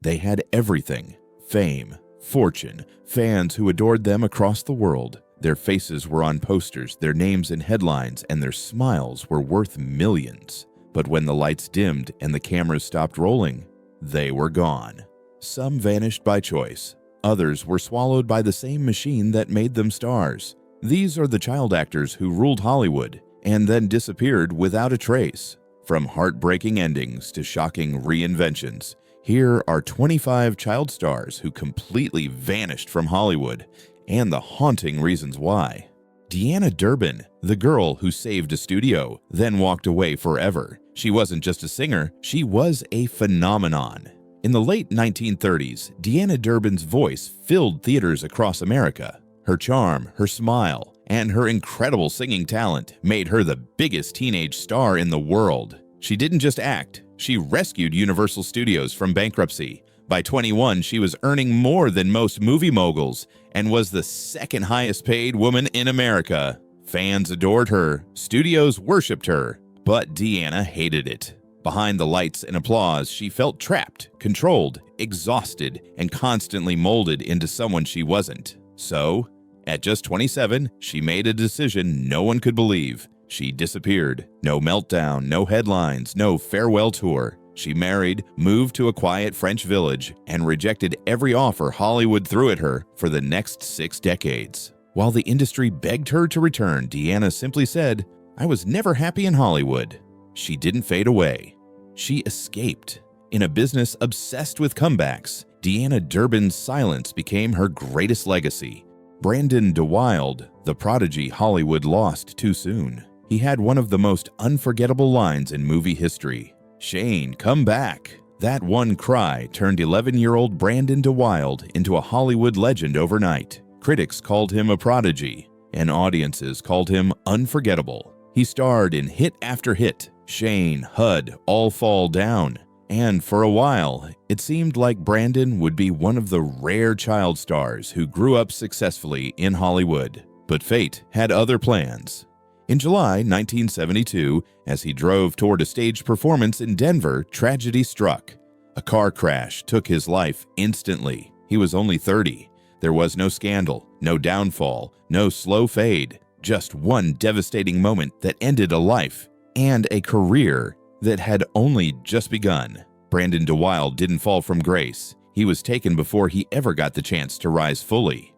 They had everything: fame, fortune, fans who adored them across the world. Their faces were on posters, their names in headlines, and their smiles were worth millions. But when the lights dimmed and the cameras stopped rolling, they were gone. Some vanished by choice. Others were swallowed by the same machine that made them stars. These are the child actors who ruled Hollywood and then disappeared without a trace. From heartbreaking endings to shocking reinventions, here are 25 child stars who completely vanished from Hollywood and the haunting reasons why. Deanna Durbin, the girl who saved a studio, then walked away forever. She wasn't just a singer, she was a phenomenon. In the late 1930s, Deanna Durbin's voice filled theaters across America. Her charm, her smile, and her incredible singing talent made her the biggest teenage star in the world. She didn't just act, she rescued Universal Studios from bankruptcy. By 21, she was earning more than most movie moguls and was the second highest paid woman in America. Fans adored her, studios worshipped her, but Deanna hated it. Behind the lights and applause, she felt trapped, controlled, exhausted, and constantly molded into someone she wasn't. So, at just 27, she made a decision no one could believe. She disappeared. No meltdown, no headlines, no farewell tour. She married, moved to a quiet French village, and rejected every offer Hollywood threw at her for the next 6 decades. While the industry begged her to return, Deanna simply said, "I was never happy in Hollywood." She didn't fade away. She escaped. In a business obsessed with comebacks, Deanna Durbin's silence became her greatest legacy. Brandon DeWilde, the prodigy Hollywood lost too soon. He had one of the most unforgettable lines in movie history. "Shane, come back." That one cry turned 11-year-old Brandon DeWilde into a Hollywood legend overnight. Critics called him a prodigy, and audiences called him unforgettable. He starred in hit after hit. Shane, HUD, all fall down. And for a while, it seemed like Brandon would be one of the rare child stars who grew up successfully in Hollywood. But fate had other plans. In July 1972, as he drove toward a staged performance in Denver, tragedy struck. A car crash took his life instantly. He was only 30. There was no scandal, no downfall, no slow fade. Just one devastating moment that ended a life and a career that had only just begun. Brandon DeWilde didn't fall from grace. He was taken before he ever got the chance to rise fully.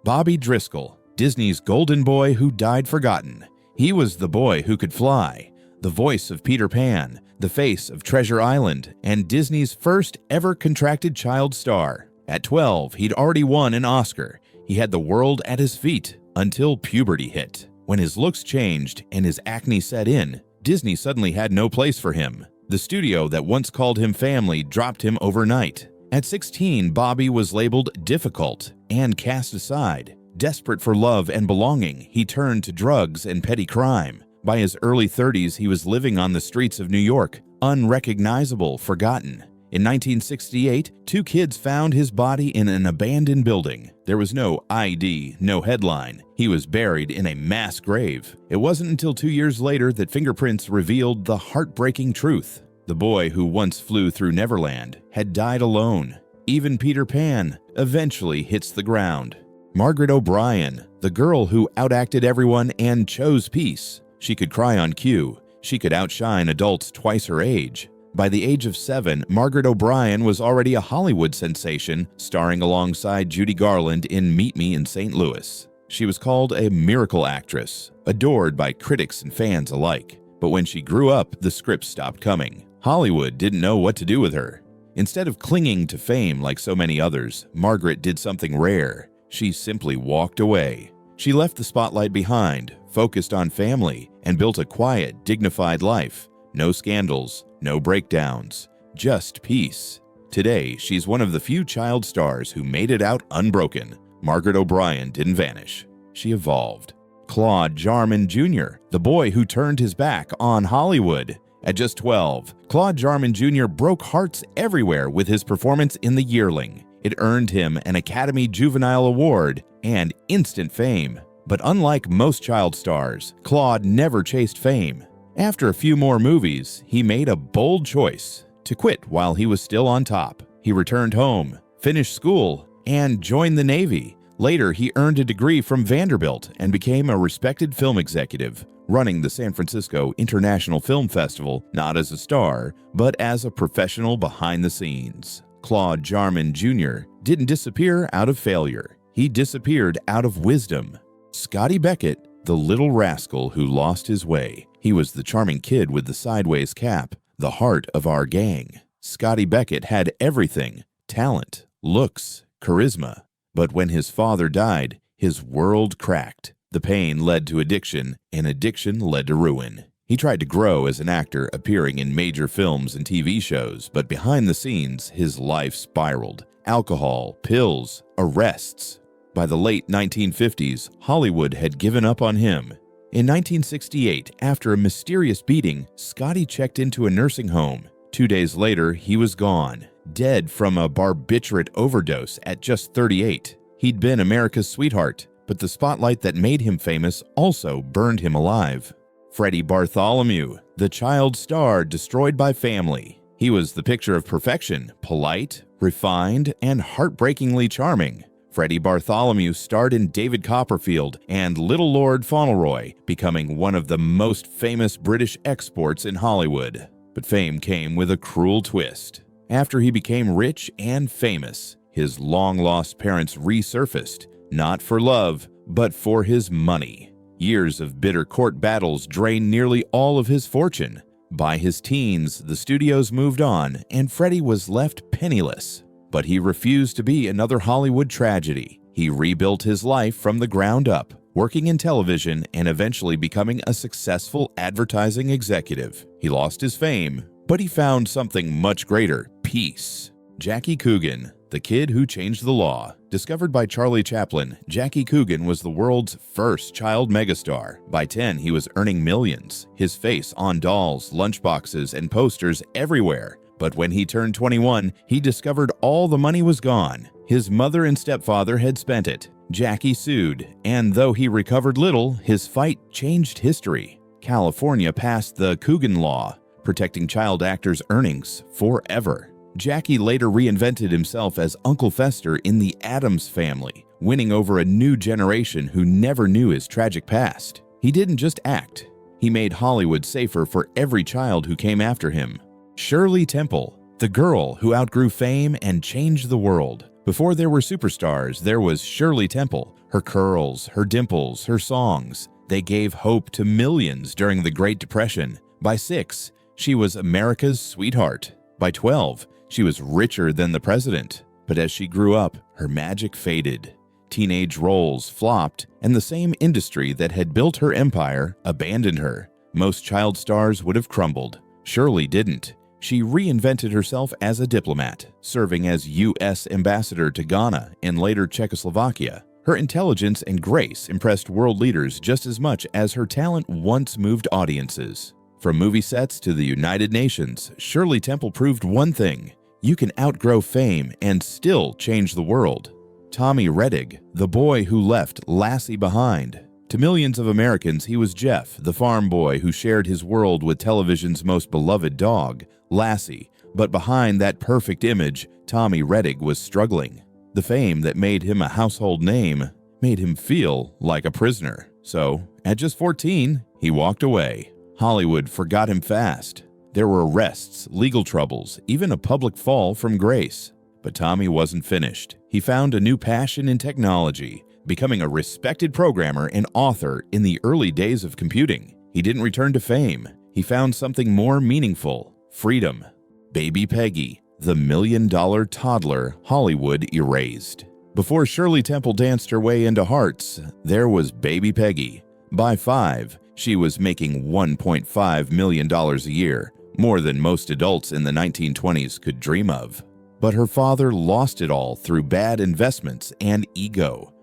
Bobby Driscoll, Disney's golden boy who died forgotten. He was the boy who could fly, the voice of Peter Pan, the face of Treasure Island, and Disney's first ever contracted child star. At 12, he'd already won an Oscar. He had the world at his feet until puberty hit. When his looks changed and his acne set in, Disney suddenly had no place for him. The studio that once called him family dropped him overnight. At 16, Bobby was labeled difficult and cast aside. Desperate for love and belonging, he turned to drugs and petty crime. By his early 30s, he was living on the streets of New York, unrecognizable, forgotten. In 1968, 2 kids found his body in an abandoned building. There was no ID, no headline. He was buried in a mass grave. It wasn't until 2 years later that fingerprints revealed the heartbreaking truth. The boy who once flew through Neverland had died alone. Even Peter Pan eventually hits the ground. Margaret O'Brien, the girl who outacted everyone and chose peace. She could cry on cue. She could outshine adults twice her age. By the age of 7, Margaret O'Brien was already a Hollywood sensation, starring alongside Judy Garland in Meet Me in St. Louis. She was called a miracle actress, adored by critics and fans alike. But when she grew up, the scripts stopped coming. Hollywood didn't know what to do with her. Instead of clinging to fame like so many others, Margaret did something rare. She simply walked away. She left the spotlight behind, focused on family, and built a quiet, dignified life. No scandals, no breakdowns, just peace. Today, she's one of the few child stars who made it out unbroken. Margaret O'Brien didn't vanish. She evolved. Claude Jarman Jr., the boy who turned his back on Hollywood. At just 12, Claude Jarman Jr. broke hearts everywhere with his performance in The Yearling. It earned him an Academy Juvenile Award and instant fame. But unlike most child stars, Claude never chased fame. After a few more movies, he made a bold choice to quit while he was still on top. He returned home, finished school, and joined the Navy. Later, he earned a degree from Vanderbilt and became a respected film executive, running the San Francisco International Film Festival not as a star, but as a professional behind the scenes. Claude Jarman Jr. didn't disappear out of failure. He disappeared out of wisdom. Scotty Beckett, the little rascal who lost his way. He was the charming kid with the sideways cap, the heart of our gang. Scotty Beckett had everything: talent, looks, charisma. But when his father died, his world cracked. The pain led to addiction, and addiction led to ruin. He tried to grow as an actor, appearing in major films and TV shows, but behind the scenes, his life spiraled. Alcohol, pills, arrests. By the late 1950s, Hollywood had given up on him. In 1968, after a mysterious beating, Scotty checked into a nursing home. 2 days later, he was gone, dead from a barbiturate overdose at just 38. He'd been America's sweetheart, but the spotlight that made him famous also burned him alive. Freddie Bartholomew, the child star destroyed by family. He was the picture of perfection, polite, refined, and heartbreakingly charming. Freddie Bartholomew starred in David Copperfield and Little Lord Fauntleroy, becoming one of the most famous British exports in Hollywood. But fame came with a cruel twist. After he became rich and famous, his long-lost parents resurfaced, not for love, but for his money. Years of bitter court battles drained nearly all of his fortune. By his teens, the studios moved on, and Freddie was left penniless. But he refused to be another Hollywood tragedy. He rebuilt his life from the ground up, working in television and eventually becoming a successful advertising executive. He lost his fame, but he found something much greater: peace. Jackie Coogan, the kid who changed the law. Discovered by Charlie Chaplin, Jackie Coogan was the world's first child megastar. By 10, he was earning millions, his face on dolls, lunchboxes, and posters everywhere. But when he turned 21, he discovered all the money was gone. His mother and stepfather had spent it. Jackie sued, and though he recovered little, his fight changed history. California passed the Coogan Law, protecting child actors' earnings forever. Jackie later reinvented himself as Uncle Fester in The Addams Family, winning over a new generation who never knew his tragic past. He didn't just act. He made Hollywood safer for every child who came after him. Shirley Temple, the girl who outgrew fame and changed the world. Before there were superstars, there was Shirley Temple. Her curls, her dimples, her songs, they gave hope to millions during the Great Depression. By 6, she was America's sweetheart. By 12, she was richer than the president. But as she grew up, her magic faded. Teenage roles flopped, and the same industry that had built her empire abandoned her. Most child stars would have crumbled. Shirley didn't. She reinvented herself as a diplomat, serving as U.S. ambassador to Ghana and later Czechoslovakia. Her intelligence and grace impressed world leaders just as much as her talent once moved audiences. From movie sets to the United Nations, Shirley Temple proved one thing: you can outgrow fame and still change the world. Tommy Rettig, the boy who left Lassie behind. To millions of Americans, he was Jeff, the farm boy who shared his world with television's most beloved dog, Lassie. But behind that perfect image, Tommy Rettig was struggling. The fame that made him a household name made him feel like a prisoner. So, at just 14, he walked away. Hollywood forgot him fast. There were arrests, legal troubles, even a public fall from grace. But Tommy wasn't finished. He found a new passion in technology, becoming a respected programmer and author in the early days of computing. He didn't return to fame. He found something more meaningful: freedom. Baby Peggy, the million-dollar toddler Hollywood erased. Before Shirley Temple danced her way into hearts, there was Baby Peggy. By 5, she was making $1.5 million a year, more than most adults in the 1920s could dream of. But her father lost it all through bad investments and ego.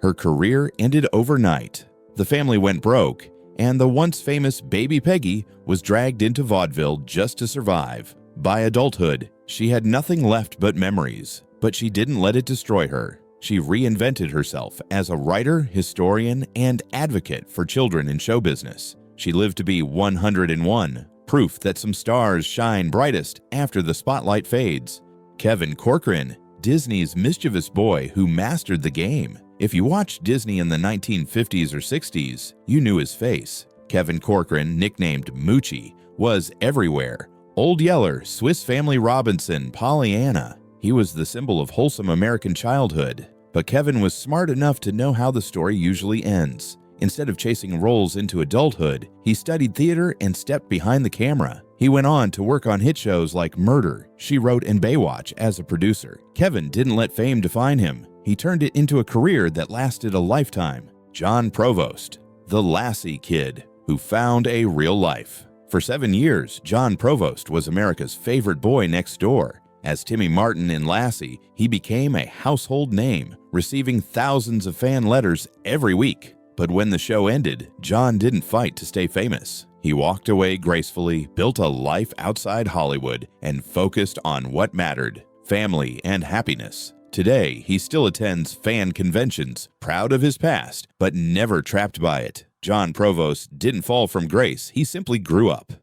Her career ended overnight. The family went broke, and the once famous Baby Peggy was dragged into vaudeville just to survive. By adulthood, she had nothing left but memories, but she didn't let it destroy her. She reinvented herself as a writer, historian, and advocate for children in show business. She lived to be 101, proof that some stars shine brightest after the spotlight fades. Kevin Corcoran, Disney's mischievous boy who mastered the game. If you watched Disney in the 1950s or 60s, you knew his face. Kevin Corcoran, nicknamed Moochie, was everywhere. Old Yeller, Swiss Family Robinson, Pollyanna. He was the symbol of wholesome American childhood. But Kevin was smart enough to know how the story usually ends. Instead of chasing roles into adulthood, he studied theater and stepped behind the camera. He went on to work on hit shows like Murder, She Wrote, and Baywatch as a producer. Kevin didn't let fame define him. He turned it into a career that lasted a lifetime. John Provost, the Lassie Kid, who found a real life. For 7 years, John Provost was America's favorite boy next door. As Timmy Martin in Lassie, he became a household name, receiving thousands of fan letters every week. But when the show ended, John didn't fight to stay famous. He walked away gracefully, built a life outside Hollywood, and focused on what mattered: family and happiness. Today, he still attends fan conventions, proud of his past, but never trapped by it. John Provost didn't fall from grace, he simply grew up.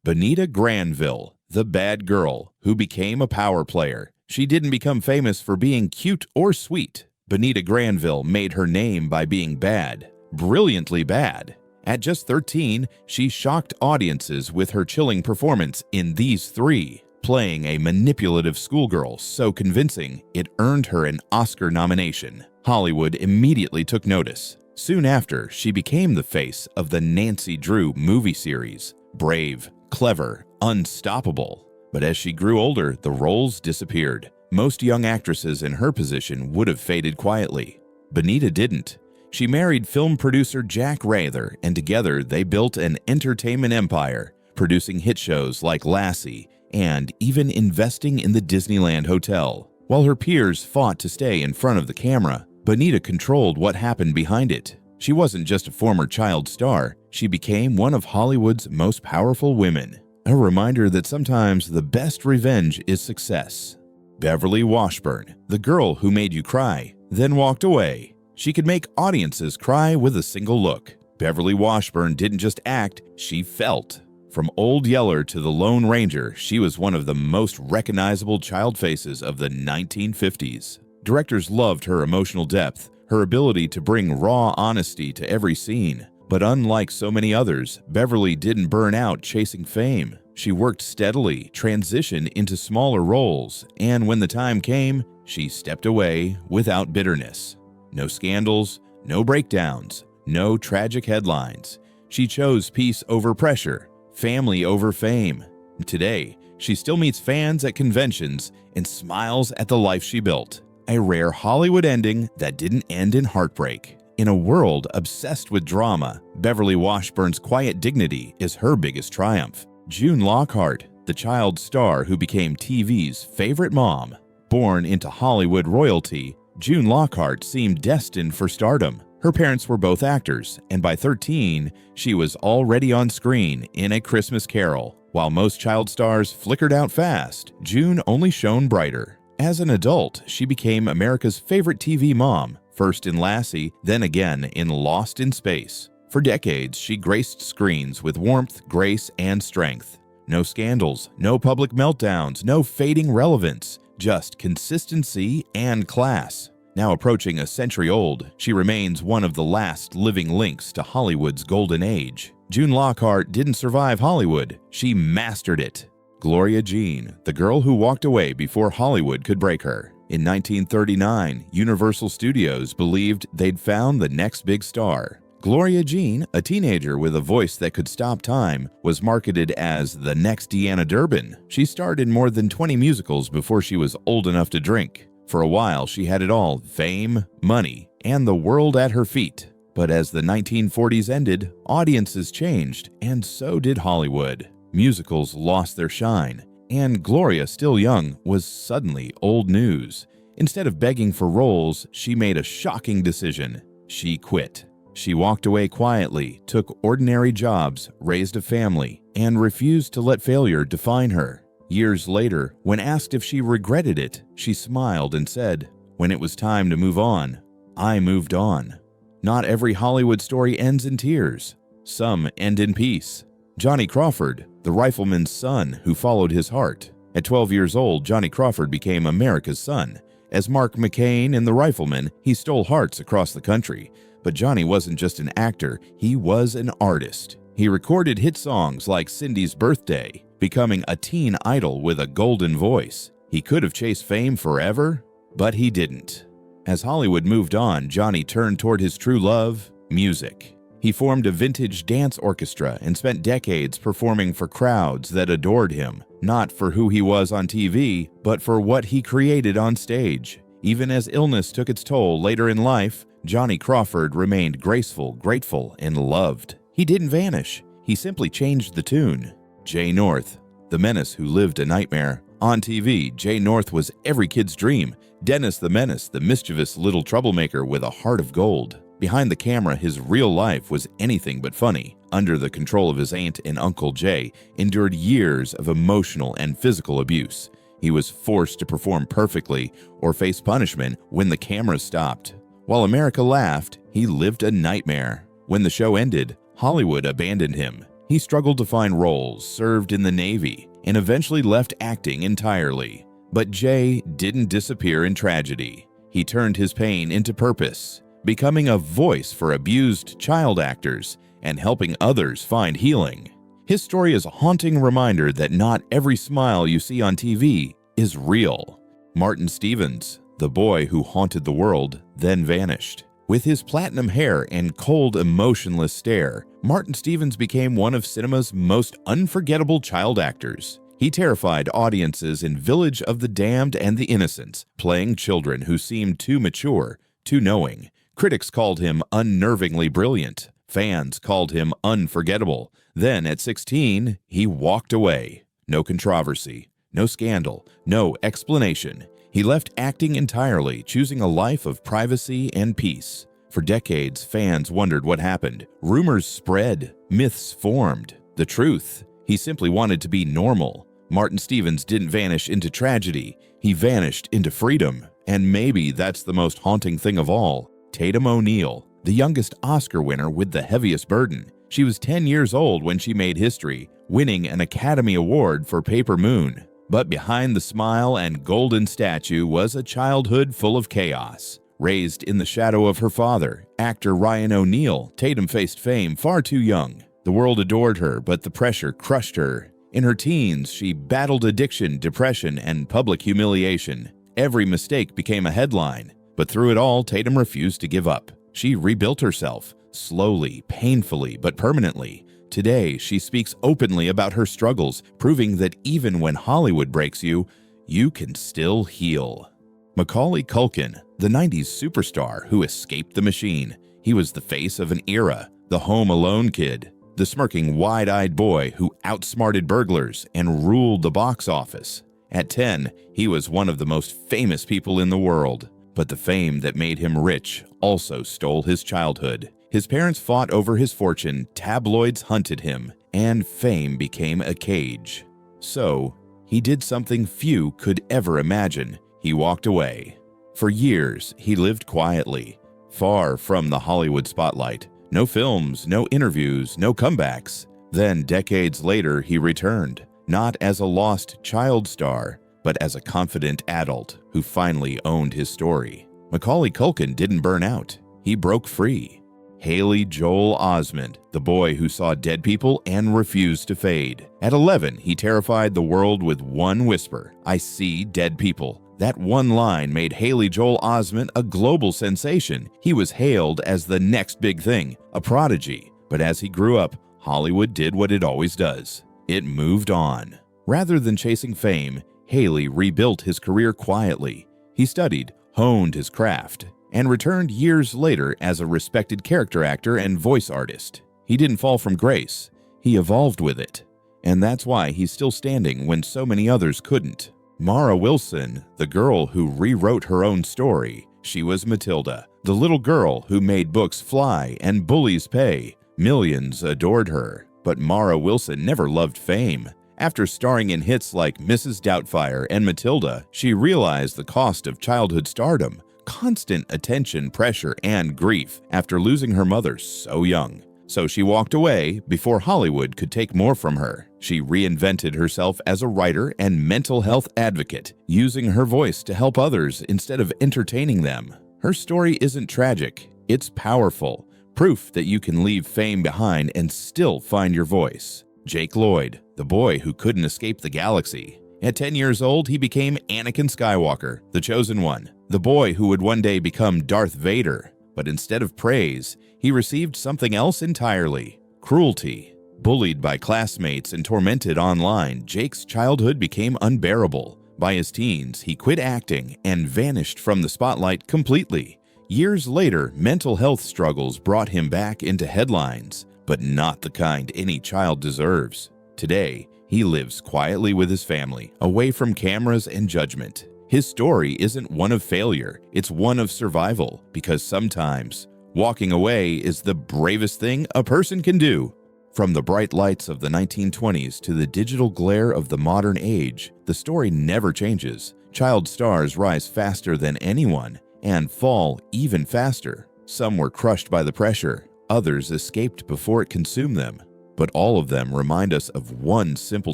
Benita Granville, the bad girl who became a power player. She didn't become famous for being cute or sweet. Benita Granville made her name by being bad, brilliantly bad. At just 13, she shocked audiences with her chilling performance in These Three, playing a manipulative schoolgirl so convincing it earned her an Oscar nomination. Hollywood immediately took notice. Soon after, she became the face of the Nancy Drew movie series. Brave, clever, unstoppable. But as she grew older, the roles disappeared. Most young actresses in her position would have faded quietly. Benita didn't. She married film producer Jack Rather, and together they built an entertainment empire, producing hit shows like Lassie and even investing in the Disneyland Hotel. While her peers fought to stay in front of the camera, Benita controlled what happened behind it. She wasn't just a former child star, she became one of Hollywood's most powerful women. A reminder that sometimes the best revenge is success. Beverly Washburn, the girl who made you cry, then walked away. She could make audiences cry with a single look. Beverly Washburn didn't just act, she felt. From Old Yeller to the Lone Ranger, she was one of the most recognizable child faces of the 1950s. Directors loved her emotional depth, her ability to bring raw honesty to every scene. But unlike so many others, Beverly didn't burn out chasing fame. She worked steadily, transitioned into smaller roles, and when the time came, she stepped away without bitterness. No scandals, no breakdowns, no tragic headlines. She chose peace over pressure, family over fame. Today, she still meets fans at conventions and smiles at the life she built. A rare Hollywood ending that didn't end in heartbreak. In a world obsessed with drama, Beverly Washburn's quiet dignity is her biggest triumph. June Lockhart, the child star who became TV's favorite mom. Born into Hollywood royalty, June Lockhart seemed destined for stardom. Her parents were both actors, and by 13, she was already on screen in A Christmas Carol. While most child stars flickered out fast, June only shone brighter. As an adult, she became America's favorite TV mom, first in Lassie, then again in Lost in Space. For decades, she graced screens with warmth, grace, and strength. No scandals, no public meltdowns, no fading relevance, just consistency and class. Now approaching a century old, she remains one of the last living links to Hollywood's golden age. June Lockhart didn't survive Hollywood, she mastered it. Gloria Jean, the girl who walked away before Hollywood could break her. In 1939, Universal Studios believed they'd found the next big star. Gloria Jean, a teenager with a voice that could stop time, was marketed as the next Deanna Durbin. She starred in more than 20 musicals before she was old enough to drink. For a while, she had it all: fame, money, and the world at her feet. But as the 1940s ended, audiences changed, and so did Hollywood. Musicals lost their shine, and Gloria, still young, was suddenly old news. Instead of begging for roles, she made a shocking decision. She quit. She walked away quietly, took ordinary jobs, raised a family, and refused to let failure define her. Years later, when asked if she regretted it, she smiled and said, "When it was time to move on, I moved on." Not every Hollywood story ends in tears. Some end in peace. Johnny Crawford, the rifleman's son who followed his heart. At 12 years old, Johnny Crawford became America's son. As Mark McCain in The Rifleman, he stole hearts across the country. But Johnny wasn't just an actor, he was an artist. He recorded hit songs like Cindy's Birthday, becoming a teen idol with a golden voice. He could have chased fame forever, but he didn't. As Hollywood moved on, Johnny turned toward his true love, music. He formed a vintage dance orchestra and spent decades performing for crowds that adored him, not for who he was on TV, but for what he created on stage. Even as illness took its toll later in life, Johnny Crawford remained graceful, grateful, and loved. He didn't vanish. He simply changed the tune. Jay North, the menace who lived a nightmare. On TV, Jay North was every kid's dream. Dennis the Menace, the mischievous little troublemaker with a heart of gold. Behind the camera, his real life was anything but funny. Under the control of his aunt and Uncle Jay, endured years of emotional and physical abuse. He was forced to perform perfectly or face punishment when the camera stopped. While America laughed, he lived a nightmare. When the show ended, Hollywood abandoned him. He struggled to find roles, served in the Navy, and eventually left acting entirely. But Jay didn't disappear in tragedy. He turned his pain into purpose, becoming a voice for abused child actors and helping others find healing. His story is a haunting reminder that not every smile you see on TV is real. Martin Stevens, the boy who haunted the world, then vanished. With his platinum hair and cold, emotionless stare, Martin Stevens became one of cinema's most unforgettable child actors. He terrified audiences in Village of the Damned and the Innocents, playing children who seemed too mature, too knowing. Critics called him unnervingly brilliant. Fans called him unforgettable. Then, at 16, he walked away. No controversy, no scandal, no explanation. He left acting entirely, choosing a life of privacy and peace. For decades, fans wondered what happened. Rumors spread, myths formed. The truth, he simply wanted to be normal. Martin Stevens didn't vanish into tragedy. He vanished into freedom. And maybe that's the most haunting thing of all. Tatum O'Neal, the youngest Oscar winner with the heaviest burden. She was 10 years old when she made history, winning an Academy Award for Paper Moon. But behind the smile and golden statue was a childhood full of chaos. Raised in the shadow of her father, actor Ryan O'Neal, Tatum faced fame far too young. The world adored her, but the pressure crushed her. In her teens, she battled addiction, depression, and public humiliation. Every mistake became a headline. But through it all, Tatum refused to give up. She rebuilt herself, slowly, painfully, but permanently. Today, she speaks openly about her struggles, proving that even when Hollywood breaks you, you can still heal. Macaulay Culkin, the 90s superstar who escaped the machine. He was the face of an era, the Home Alone kid, the smirking, wide-eyed boy who outsmarted burglars and ruled the box office. At 10, he was one of the most famous people in the world. But the fame that made him rich also stole his childhood. His parents fought over his fortune, tabloids hunted him, and fame became a cage. So, he did something few could ever imagine. He walked away. For years, he lived quietly, far from the Hollywood spotlight. No films, no interviews, no comebacks. Then, decades later, he returned, not as a lost child star, but as a confident adult who finally owned his story. Macaulay Culkin didn't burn out. He broke free. Haley Joel Osment, the boy who saw dead people and refused to fade. At 11, he terrified the world with one whisper, "I see dead people." That one line made Haley Joel Osment a global sensation. He was hailed as the next big thing, a prodigy. But as he grew up, Hollywood did what it always does. It moved on. Rather than chasing fame, Haley rebuilt his career quietly. He studied, honed his craft, and returned years later as a respected character actor and voice artist. He didn't fall from grace. He evolved with it. And that's why he's still standing when so many others couldn't. Mara Wilson, the girl who rewrote her own story. She was Matilda, the little girl who made books fly and bullies pay. Millions adored her. But Mara Wilson never loved fame. After starring in hits like Mrs. Doubtfire and Matilda, she realized the cost of childhood stardom, constant attention, pressure, and grief after losing her mother so young. So she walked away before Hollywood could take more from her. She reinvented herself as a writer and mental health advocate, using her voice to help others instead of entertaining them. Her story isn't tragic, it's powerful, proof that you can leave fame behind and still find your voice. Jake Lloyd, the boy who couldn't escape the galaxy. At 10 years old, he became Anakin Skywalker, the chosen one, the boy who would one day become Darth Vader. But instead of praise, he received something else entirely: cruelty. Bullied by classmates and tormented online, Jake's childhood became unbearable. By his teens, he quit acting and vanished from the spotlight completely. Years later, mental health struggles brought him back into headlines, but not the kind any child deserves. Today, he lives quietly with his family, away from cameras and judgment. His story isn't one of failure, it's one of survival, because sometimes walking away is the bravest thing a person can do. From the bright lights of the 1920s to the digital glare of the modern age, the story never changes. Child stars rise faster than anyone and fall even faster. Some were crushed by the pressure, others escaped before it consumed them. But all of them remind us of one simple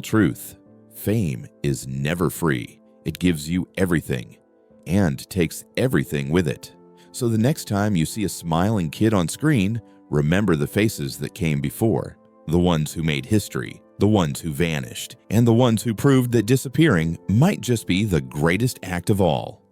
truth: fame is never free. It gives you everything and takes everything with it. So the next time you see a smiling kid on screen, remember the faces that came before, the ones who made history, the ones who vanished, and the ones who proved that disappearing might just be the greatest act of all.